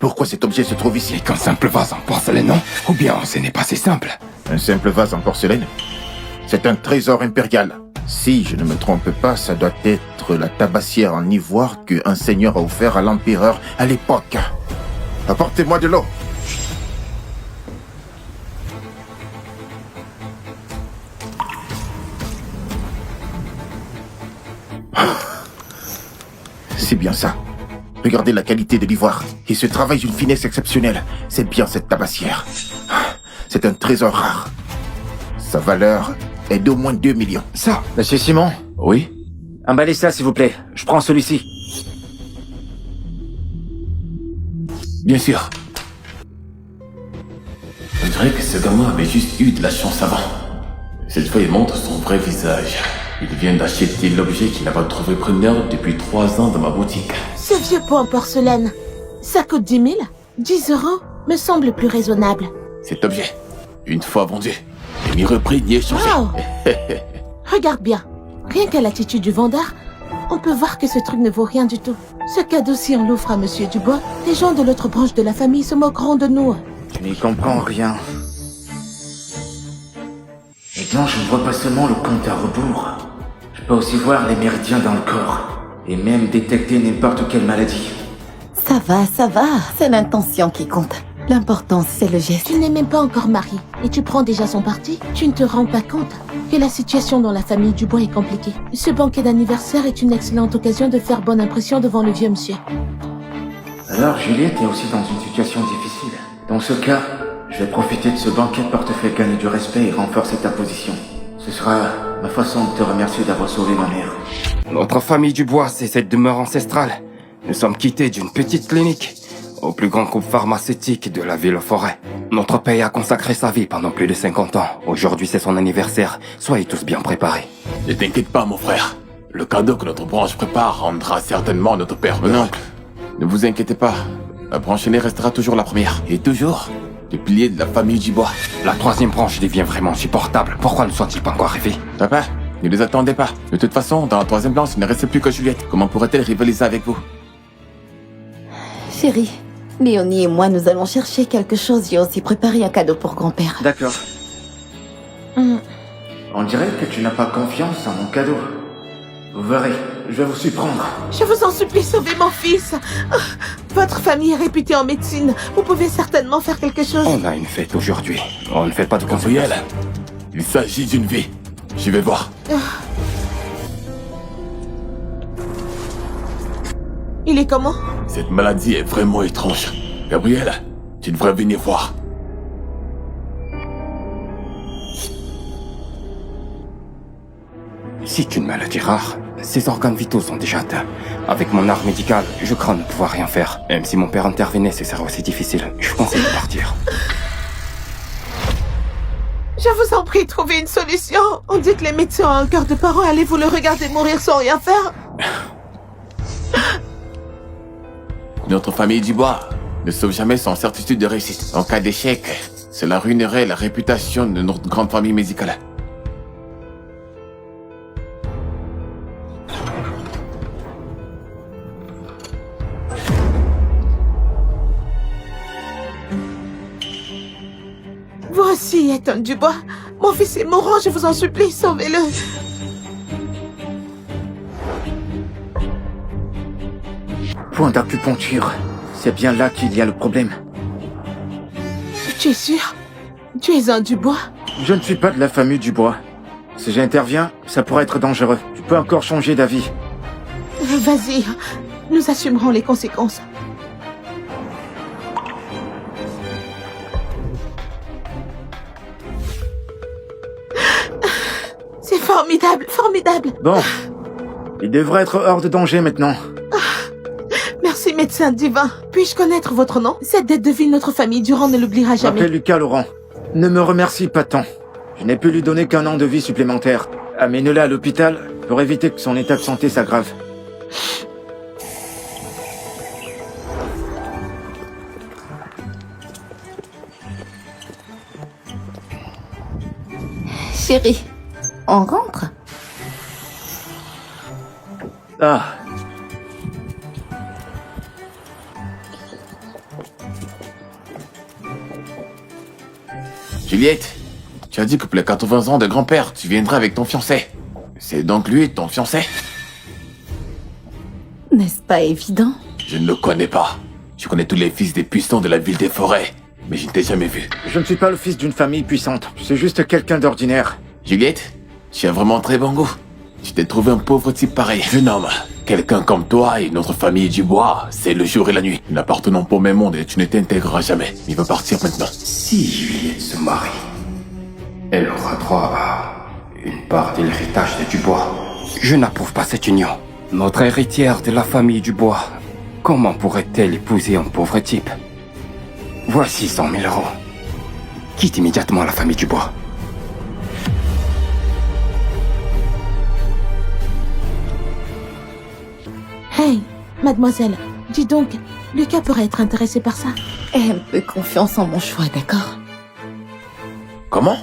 Pourquoi cet objet se trouve ici? Et qu'un simple vase en porcelaine, non? Ou bien ce n'est pas si simple? Un simple vase en porcelaine? C'est un trésor impérial. Si je ne me trompe pas, ça doit être la tabassière en ivoire qu'un seigneur a offert à l'empereur à l'époque. Apportez-moi de l'eau. C'est bien ça. Regardez la qualité de l'ivoire et ce travail d'une finesse exceptionnelle. C'est bien cette tabassière. C'est un trésor rare. Sa valeur est d'au moins 2 millions. Ça? Monsieur Simon? Oui? Emballez ça, s'il vous plaît. Je prends celui-ci. Bien sûr. On dirait que ce gamin avait juste eu de la chance avant. Cette fois, il montre son vrai visage. Il vient d'acheter l'objet qu'il avait trouvé preneur depuis 3 ans dans ma boutique. Ce vieux pot en porcelaine, ça coûte 10 000? 10 euros me semble plus raisonnable. Cet objet, une fois vendu, est ni repris ni échangé. Wow. Regarde bien. Rien qu'à l'attitude du vendeur, on peut voir que ce truc ne vaut rien du tout. Ce cadeau, si on l'offre à Monsieur Dubois, les gens de l'autre branche de la famille se moqueront de nous. Je n'y comprends rien. Maintenant, je ne vois pas seulement le compte à rebours. Je peux aussi voir les méridiens dans le corps. Et même détecter n'importe quelle maladie. Ça va, c'est l'intention qui compte. L'important, c'est le geste. Tu n'es même pas encore marié et tu prends déjà son parti. Tu ne te rends pas compte que la situation dans la famille Dubois est compliquée. Ce banquet d'anniversaire est une excellente occasion de faire bonne impression devant le vieux monsieur. Alors, Juliette est aussi dans une situation difficile. Dans ce cas, je vais profiter de ce banquet pour te faire gagner du respect et renforcer ta position. Ce sera ma façon de te remercier d'avoir sauvé ma mère. Notre famille Dubois, c'est cette demeure ancestrale. Nous sommes quittés d'une petite clinique au plus grand groupe pharmaceutique de la ville-forêt. Notre père a consacré sa vie pendant plus de 50 ans. Aujourd'hui, c'est son anniversaire. Soyez tous bien préparés. Ne t'inquiète pas, mon frère. Le cadeau que notre branche prépare rendra certainement notre père Mon heureux. oncle, ne vous inquiétez pas. La branche aînée restera toujours la première. Et toujours le pilier de la famille Dubois. La troisième branche devient vraiment insupportable. Pourquoi ne sont-ils pas encore arrivés? Papa, ne les attendez pas. De toute façon, dans la troisième branche, il ne reste plus que Juliette. Comment pourrait-elle rivaliser avec vous? Chérie, Léonie et moi, nous allons chercher quelque chose. J'ai aussi préparé un cadeau pour grand-père. D'accord. On dirait que tu n'as pas confiance en mon cadeau. Vous verrez, je vais vous surprendre. Je vous en supplie, sauvez mon fils. Votre famille est réputée en médecine. Vous pouvez certainement faire quelque chose. On a une fête aujourd'hui. On ne fait pas de confusion. Gabriel, il s'agit d'une vie. Je vais voir. Il est comment? Cette maladie est vraiment étrange. Gabriel, tu devrais venir voir. C'est une maladie rare. Ses organes vitaux sont déjà atteints. Avec mon art médical, je crains ne pouvoir rien faire. Même si mon père intervenait, ce serait aussi difficile. Je conseille de partir. Je vous en prie, trouvez une solution. On dit que les médecins ont un cœur de parent. Allez-vous le regarder mourir sans rien faire? Notre famille Dubois ne sauve jamais sans certitude de réussite. En cas d'échec, cela ruinerait la réputation de notre grande famille médicale. Vous aussi êtes un Dubois. Mon fils est mourant, je vous en supplie, sauvez-le. Point d'acupuncture. C'est bien là qu'il y a le problème. Tu es sûr? Tu es un Dubois? Je ne suis pas de la famille Dubois. Si j'interviens, ça pourrait être dangereux. Tu peux encore changer d'avis. Vas-y, nous assumerons les conséquences. C'est formidable, formidable. Bon. Il devrait être hors de danger maintenant. Merci, médecin divin. Puis-je connaître votre nom? Cette dette de vie de notre famille Durand ne l'oubliera jamais. Rappelez Lucas Laurent. Ne me remercie pas tant. Je n'ai pu lui donner qu'un an de vie supplémentaire. Amenez-le à l'hôpital pour éviter que son état de santé s'aggrave. Chérie, on rentre? Ah. Juliette, tu as dit que pour les 80 ans de grand-père, tu viendrais avec ton fiancé. C'est donc lui, ton fiancé? N'est-ce pas évident? Je ne le connais pas. Je connais tous les fils des puissants de la ville des forêts, mais je ne t'ai jamais vu. Je ne suis pas le fils d'une famille puissante. Je suis juste quelqu'un d'ordinaire. Juliette, tu as vraiment très bon goût. Tu t'es trouvé un pauvre type pareil. Jeune homme, quelqu'un comme toi et notre famille du bois, c'est le jour et la nuit. Nous n'appartenons pas au même monde et tu ne t'intégreras jamais. Il va partir maintenant. Si Juliette se marie, elle aura droit à une part de l'héritage de Dubois. Je n'approuve pas cette union. Notre héritière de la famille Dubois, comment pourrait-elle épouser un pauvre type? Voici 100 000 euros. Quitte immédiatement la famille Dubois. Hey, mademoiselle, dis donc, Lucas pourrait être intéressé par ça. Aie un peu confiance en mon choix, d'accord? Comment?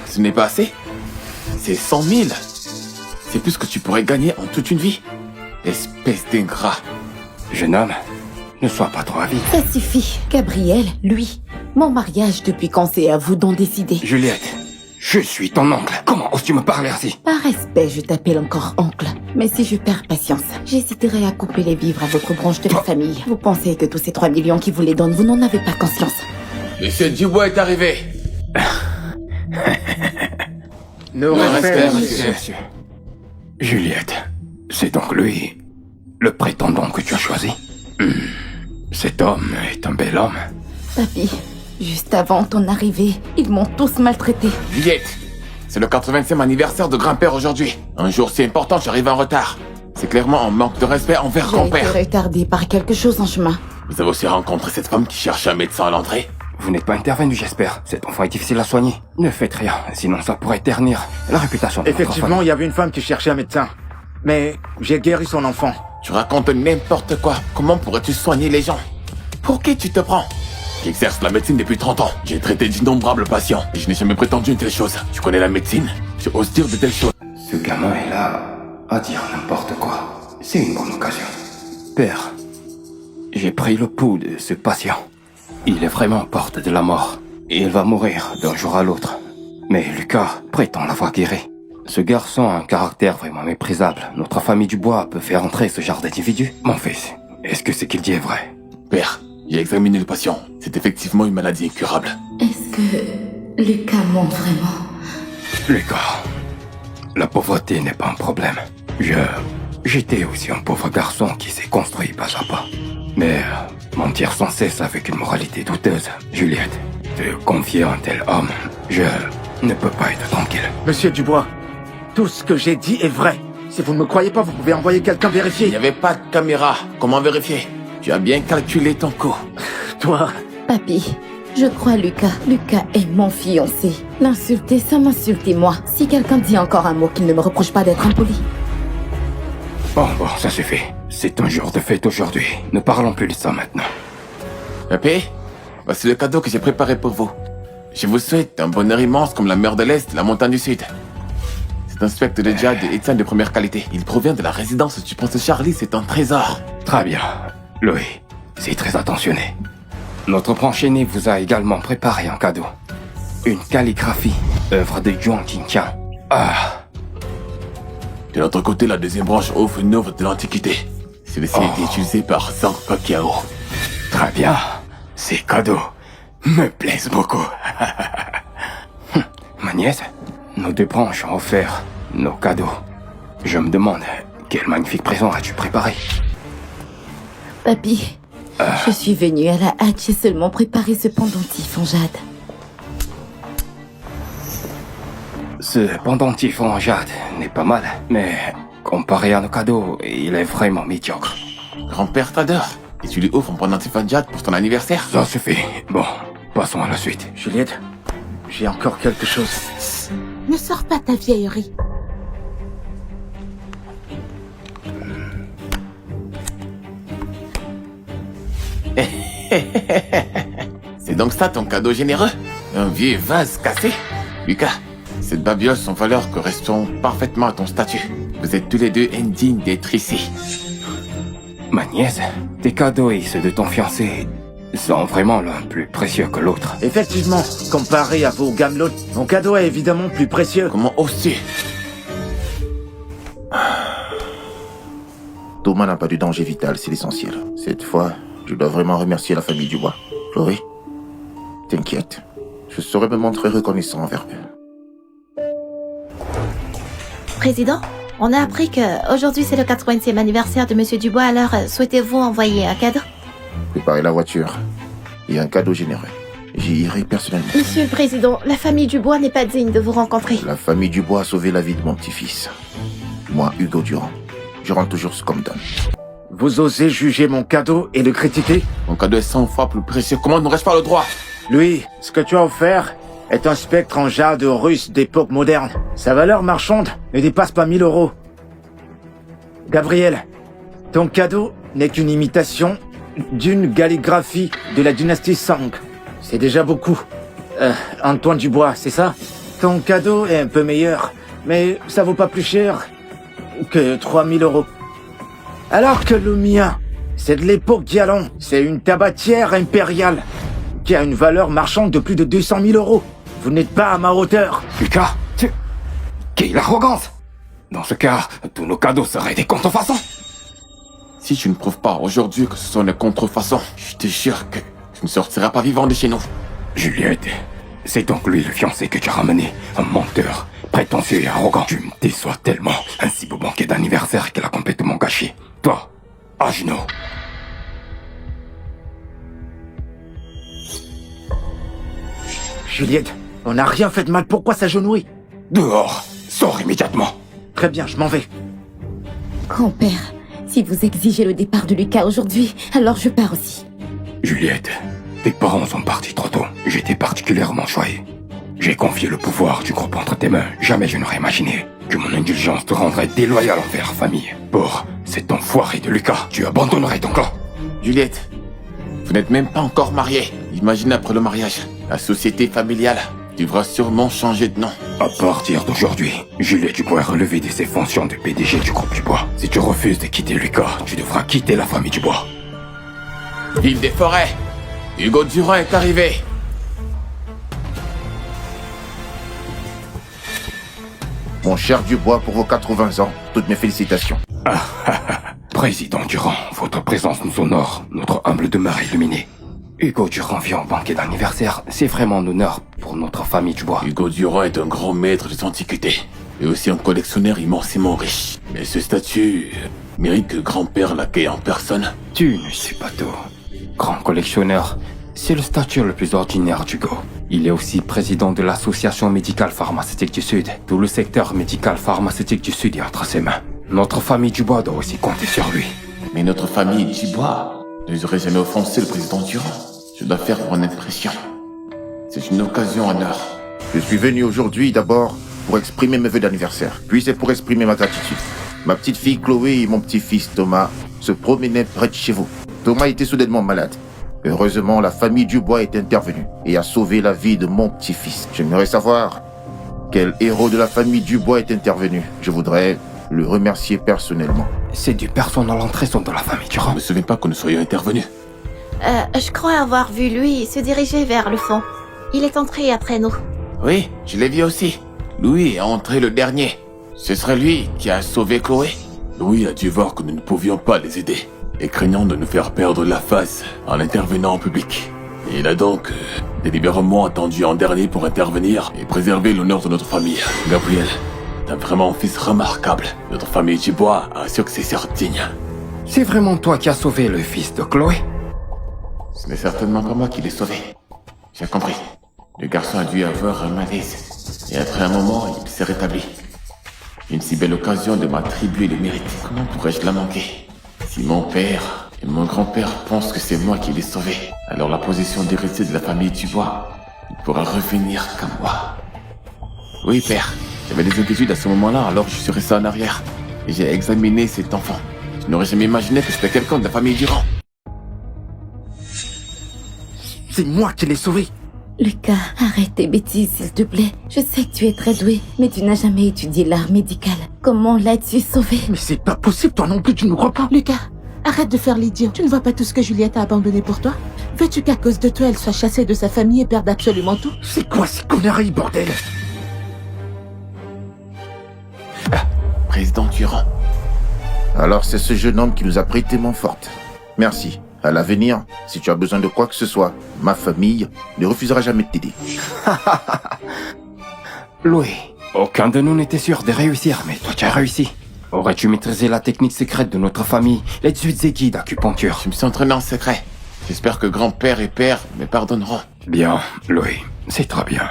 Ce n'est pas assez? C'est 100 000. C'est plus que tu pourrais gagner en toute une vie. Espèce d'ingrat. Jeune homme, ne sois pas trop avide. Ça suffit. Gabriel, lui, mon mariage depuis quand c'est à vous d'en décider? Juliette, je suis ton oncle. Comment oses-tu me parler ainsi? Par respect, je t'appelle encore oncle. Mais si je perds patience, j'hésiterai à couper les vivres à votre branche de la famille. Vous pensez que tous ces 3 millions qui vous les donnent, vous n'en avez pas conscience? Monsieur Dubois est arrivé. Nos respects, respects, monsieur. Juliette, c'est donc lui, le prétendant que tu as choisi? Cet homme est un bel homme. Papy, juste avant ton arrivée, ils m'ont tous maltraité. Juliette, c'est le 85e anniversaire de grand-père aujourd'hui. Un jour si important, j'arrive en retard. C'est clairement un manque de respect envers J'ai été grand-père. retardée par quelque chose en chemin. Vous avez aussi rencontré cette femme qui cherchait un médecin à l'entrée? Vous n'êtes pas intervenu, j'espère. Cet enfant est difficile à soigner. Ne faites rien, sinon ça pourrait ternir la réputation de notre Effectivement, famille. il y avait une femme qui cherchait un médecin. Mais j'ai guéri son enfant. Tu racontes n'importe quoi. Comment pourrais-tu soigner les gens? Pour qui tu te prends? J'exerce la médecine depuis 30 ans. J'ai traité d'innombrables patients. Et je n'ai jamais prétendu une telle chose. Tu connais la médecine? Tu oses dire de telles choses? Ce gamin est là à dire n'importe quoi. C'est une bonne occasion. Père, j'ai pris le pouls de ce patient. Il est vraiment aux portes de la mort. Et il va mourir d'un jour à l'autre. Mais Lucas prétend l'avoir guéri. Ce garçon a un caractère vraiment méprisable. Notre famille Dubois peut faire entrer ce genre d'individu. Mon fils, est-ce que ce qu'il dit est vrai? Père, j'ai examiné le patient. C'est effectivement une maladie incurable. Est-ce que Lucas ment vraiment? Lucas, la pauvreté n'est pas un problème. J'étais aussi un pauvre garçon qui s'est construit pas à pas. Mais mentir sans cesse avec une moralité douteuse, Juliette, te confier un tel homme, je ne peux pas être tranquille. Monsieur Dubois, tout ce que j'ai dit est vrai. Si vous ne me croyez pas, vous pouvez envoyer quelqu'un Il n'y vérifier. avait pas de caméra. Comment vérifier? Tu as bien calculé ton coût. Toi, Papy, je crois Lucas. Lucas est mon fiancé. L'insulter, ça m'insulte moi. Si quelqu'un dit encore un mot, qu'il ne me reproche pas d'être impoli. Bon, ça suffit. C'est un jour de fête aujourd'hui. Ne parlons plus de ça maintenant. Papé, voici le cadeau que j'ai préparé pour vous. Je vous souhaite un bonheur immense comme la mer de l'Est, la montagne du Sud. C'est un spectre de jade et étienne de première qualité. Il provient de la résidence du prince Charlie, c'est un trésor. Très bien. Louis, c'est très attentionné. Notre branche aînée vous a également préparé un cadeau. Une calligraphie, œuvre de Yuan Qingqiang. Ah, De l'autre côté, la deuxième branche offre une œuvre de l'Antiquité. Celle-ci a été utilisée par Zhang Pacquiao. très bien. Ces cadeaux me plaisent beaucoup. Ma nièce, nos deux branches ont offert nos cadeaux. Je me demande, quel magnifique présent as-tu préparé? Papy, je suis venue à la hâte. J'ai seulement préparé ce pendentif en jade. Ce pendentif en jade n'est pas mal, mais comparé à nos cadeaux, il est vraiment médiocre. Grand-père t'adore. Et tu lui offres un pendentif en jade pour ton anniversaire? Ça suffit. Bon, passons à la suite. Juliette, j'ai encore quelque chose. Ne sors pas ta vieillerie. C'est donc ça ton cadeau généreux? Un vieux vase cassé? Lucas, cette babiole sans valeur correspond parfaitement à ton statut. Vous êtes tous les deux indignes d'être ici. Ma nièce, tes cadeaux et ceux de ton fiancé sont vraiment l'un plus précieux que l'autre. Effectivement, comparé à vos gamelots, mon cadeau est évidemment plus précieux. Comment oses-tu? Thomas n'a pas de danger vital, c'est l'essentiel. Cette fois, je dois vraiment remercier la famille Dubois. Chloé, t'inquiète, je saurai me montrer reconnaissant envers eux. Président, on a appris que aujourd'hui c'est le 80e anniversaire de Monsieur Dubois, alors souhaitez-vous envoyer un cadeau? Préparez la voiture et un cadeau généreux. J'y irai personnellement. Monsieur le Président, la famille Dubois n'est pas digne de vous rencontrer. La famille Dubois a sauvé la vie de mon petit-fils. Moi, Hugo Durand, je rends toujours ce qu'on me donne. Vous osez juger mon cadeau et le critiquer? Mon cadeau est 100 fois plus précieux. Comment n'aurais-je pas le droit? Lui, ce que tu as offert est un spectre en jade russe d'époque moderne. Sa valeur marchande ne dépasse pas 1000 euros. Gabriel, ton cadeau n'est qu'une imitation d'une calligraphie de la dynastie Song. C'est déjà beaucoup. Antoine Dubois, c'est ça? Ton cadeau est un peu meilleur, mais ça vaut pas plus cher que 3000 euros. Alors que le mien, c'est de l'époque Dialon. C'est une tabatière impériale qui a une valeur marchande de plus de 200 000 euros. Vous n'êtes pas à ma hauteur. Lucas, quelle arrogance! Dans ce cas, tous nos cadeaux seraient des contrefaçons. Si tu ne prouves pas aujourd'hui que ce sont des contrefaçons, je te jure que tu ne sortiras pas vivant de chez nous. Juliette, c'est donc lui le fiancé que tu as ramené, un menteur, prétentieux et arrogant. Tu me déçois tellement. Un si beau banquet d'anniversaire qu'elle a complètement gâché. Toi, à genoux. Juliette, on n'a rien fait de mal, pourquoi s'agenouiller? Dehors, sors immédiatement. Très bien, je m'en vais. Grand-père, si vous exigez le départ de Lucas aujourd'hui, alors je pars aussi. Juliette, tes parents sont partis trop tôt. J'étais particulièrement choyé. J'ai confié le pouvoir du groupe entre tes mains. Jamais je n'aurais imaginé que mon indulgence te rendrait déloyal envers la famille. Pour cet enfoiré de Lucas, tu abandonnerais ton clan. Juliette, vous n'êtes même pas encore mariés. Imagine après le mariage, la société familiale devra sûrement changer de nom. À partir d'aujourd'hui, Juliette Dubois est relevée de ses fonctions de PDG du groupe Dubois. Si tu refuses de quitter Lucas, tu devras quitter la famille Dubois. Ville des forêts, Hugo Durand est arrivé. Mon cher Dubois, pour vos 80 ans, toutes mes félicitations. Président Durand, votre présence nous honore, notre humble demeure illuminée. Hugo Durand vient au banquet d'anniversaire, c'est vraiment un honneur pour notre famille Dubois. Hugo Durand est un grand maître des antiquités, et aussi un collectionneur immensément riche. Mais ce statut mérite que grand-père l'accueille en personne. Tu ne sais pas tout. Grand collectionneur, c'est le statut le plus ordinaire d'Hugo. Il est aussi président de l'association médicale pharmaceutique du Sud. Tout le secteur médical pharmaceutique du Sud est entre ses mains. Notre famille Dubois doit aussi compter sur lui. Mais notre famille Dubois n'aurait jamais offensé le président Durand. Je dois faire pour une impression. C'est une occasion en or. Je suis venu aujourd'hui d'abord pour exprimer mes vœux d'anniversaire. Puis c'est pour exprimer ma gratitude. Ma petite fille Chloé et mon petit-fils Thomas se promenaient près de chez vous. Thomas était soudainement malade. Heureusement, la famille Dubois est intervenue et a sauvé la vie de mon petit-fils. J'aimerais savoir quel héros de la famille Dubois est intervenu. Je voudrais le remercier personnellement. C'est du personnel en trésor de la famille Je Durand. ne me souviens pas que nous soyons intervenus. Je crois avoir vu Louis se diriger vers le fond. Il est entré après nous. Oui, je l'ai vu aussi. Louis est entré le dernier. Ce serait lui qui a sauvé Chloé. Louis a dû voir que nous ne pouvions pas les aider, et craignant de nous faire perdre la face en intervenant en public. Il a donc délibérément attendu en dernier pour intervenir et préserver l'honneur de notre famille. Gabriel, t'as vraiment un fils remarquable. Notre famille Dubois a un successeur digne. C'est vraiment toi qui as sauvé le fils de Chloé? Ce n'est certainement pas moi qui l'ai sauvé. J'ai compris. Le garçon a dû avoir un malaise. Et après un moment, il s'est rétabli. Une si belle occasion de m'attribuer le mérite. Comment pourrais-je la manquer? Si mon père et mon grand-père pensent que c'est moi qui l'ai sauvé, alors la position d'héritier de la famille Dubois, il pourra revenir qu'à moi. Oui, père. J'avais des inquiétudes à ce moment-là, alors je suis resté en arrière. Et j'ai examiné cet enfant. Je n'aurais jamais imaginé que c'était quelqu'un de la famille Durand. C'est moi qui l'ai sauvé. Lucas, arrête tes bêtises, s'il te plaît. Je sais que tu es très doué, mais tu n'as jamais étudié l'art médical. Comment l'as-tu sauvé? Mais c'est pas possible, toi non plus, tu ne me crois pas? Lucas, Arrête de faire l'idiot. Tu ne vois pas tout ce que Juliette a abandonné pour toi? Veux-tu qu'à cause de toi, elle soit chassée de sa famille et perde absolument tout? C'est quoi ces conneries, bordel? Président Durand. Alors c'est ce jeune homme qui nous a prêté main forte. Merci. À l'avenir, si tu as besoin de quoi que ce soit, ma famille ne refusera jamais de t'aider. Louis, aucun de nous n'était sûr de réussir, mais toi tu as réussi. Aurais-tu maîtrisé la technique secrète de notre famille, les 18 Zeki d'acupuncture? Je me suis entraîné en secret. J'espère que grand-père et père me pardonneront. Bien, Louis, c'est très bien.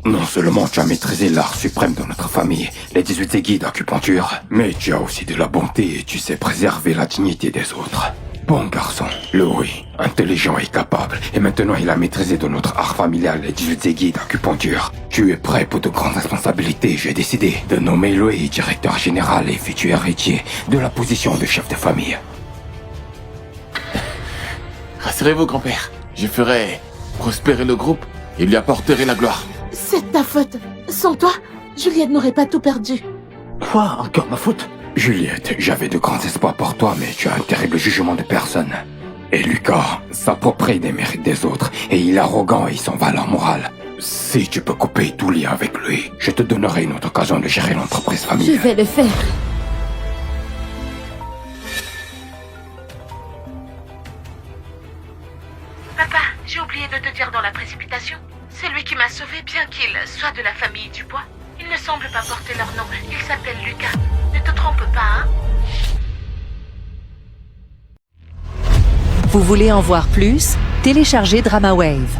Non seulement tu as maîtrisé l'art suprême de notre famille, les 18 Zeki d'acupuncture, mais tu as aussi de la bonté et tu sais préserver la dignité des autres. Bon garçon, Louis, intelligent et capable, et maintenant il a maîtrisé de notre art familial les 18 Zeki d'acupuncture. Tu es prêt pour de grandes responsabilités, j'ai décidé de nommer Louis directeur général et futur héritier de la position de chef de famille. Rassurez-vous, grand-père. Je ferai prospérer le groupe et lui apporterai la gloire. C'est ta faute. Sans toi, Juliette n'aurait pas tout perdu. Quoi? Encore ma faute? Juliette, j'avais de grands espoirs pour toi, mais tu as un terrible jugement de personne. Et Lucas s'approprie des mérites des autres, et il est arrogant et sans valeur morale. Si tu peux couper tout lien avec lui, je te donnerai une autre occasion de gérer l'entreprise Je familiale. vais le faire. Papa, j'ai oublié de te dire dans la précipitation. C'est lui qui m'a sauvé, bien qu'il soit de la famille Dubois. Il ne semble pas porter leur nom. Il s'appelle Lucas. Ne te trompe pas, hein? Vous voulez en voir plus? Téléchargez DramaWave.